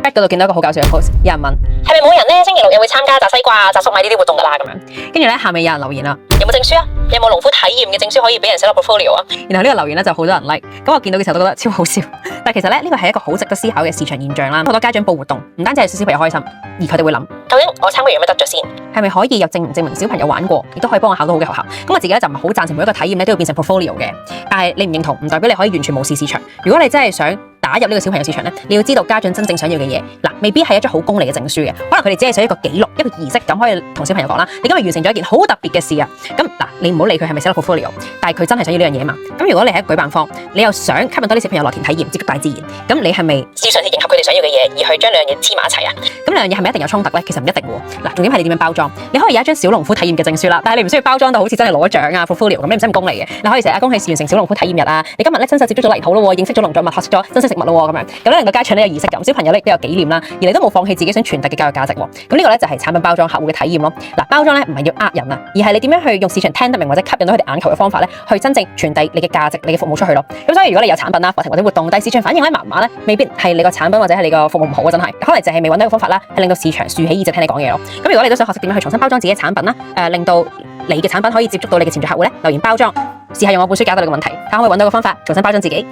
嗰度見到一個好搞笑嘅 post， 有人問係咪冇人咧星期六日會參加摘西瓜、摘粟米呢啲活動噶啦咁樣？跟住咧下面有人留言啦，有冇證書啊？有冇農夫體驗嘅證書可以俾人寫落 portfolio 啊？然後呢個留言咧就好多人 like， 咁我見到嘅時候都覺得超好笑。但其實咧呢個係一個好值得思考嘅市場現象啦。好多家長報活動，唔單止係小朋友開心，而佢哋會諗究竟我參加完有咩得着先？係咪可以又證唔證明小朋友玩過，亦都可以幫我考到好嘅學校？咁我自己咧就唔係好贊成每一個體驗咧都要變成 portfolio 嘅。但係你唔認同，唔代表你可以完全無視市場。如果你真係想打入呢個小朋友市場咧，你要知道家長真正想要嘅嘢，嗱，未必係一張好功利嘅證書嘅，可能佢哋只係想一個記錄、一個儀式咁，可以同小朋友講啦。你今日完成咗一件好特別嘅事啊！咁嗱，你唔好理佢係咪寫落 portfolio， 但係佢真係想要呢樣嘢嘛。咁如果你係一個舉辦方，你又想吸引多啲小朋友來田體驗、接觸大自然，咁你係咪要嘗試迎合佢哋想要嘅嘢，而去將兩樣嘢黐埋一齊啊？咁兩樣嘢係咪一定有衝突咧？其實唔一定喎。嗱，重點係你點樣包裝。你可以有一張小農夫體驗嘅證書啦，但係你唔需要包裝到好似真係攞獎啊 portfolio 咁，你唔使咁功利嘅。你可以成日恭喜完成小農夫體驗日啊！你今日咧親手接觸咗泥土咯，認識咗農作物，學識咗珍惜食物咯咁樣。咁令到家長咧有儀式感，小朋友咧亦都有紀念啦，而你都冇放棄自己想傳遞嘅教育價值喎。咁呢個咧就係產品包裝客戶嘅體驗咯。嗱，包裝咧唔係要呃人啊，而係你點樣去用市場聽得明或者吸引到佢哋眼球嘅方法咧，去真正傳遞你嘅價值、你嘅服務出去咯。咁所以如果你有產品啦、課程或者活動，但係市場反應咧麻麻咧，未必係你個產品或者係你個服務唔好啊，真係可能淨係未揾到一個方法啦，係令到市場豎起耳仔聽你講嘢咯。咁如果你都想學識點樣去重新包裝自己嘅產品啦，令到你嘅產品可以接觸到你嘅潛在客戶咧，留言包裝，試下用我本書解答你嘅問題，睇下可唔可以揾到個方法重新包裝自己。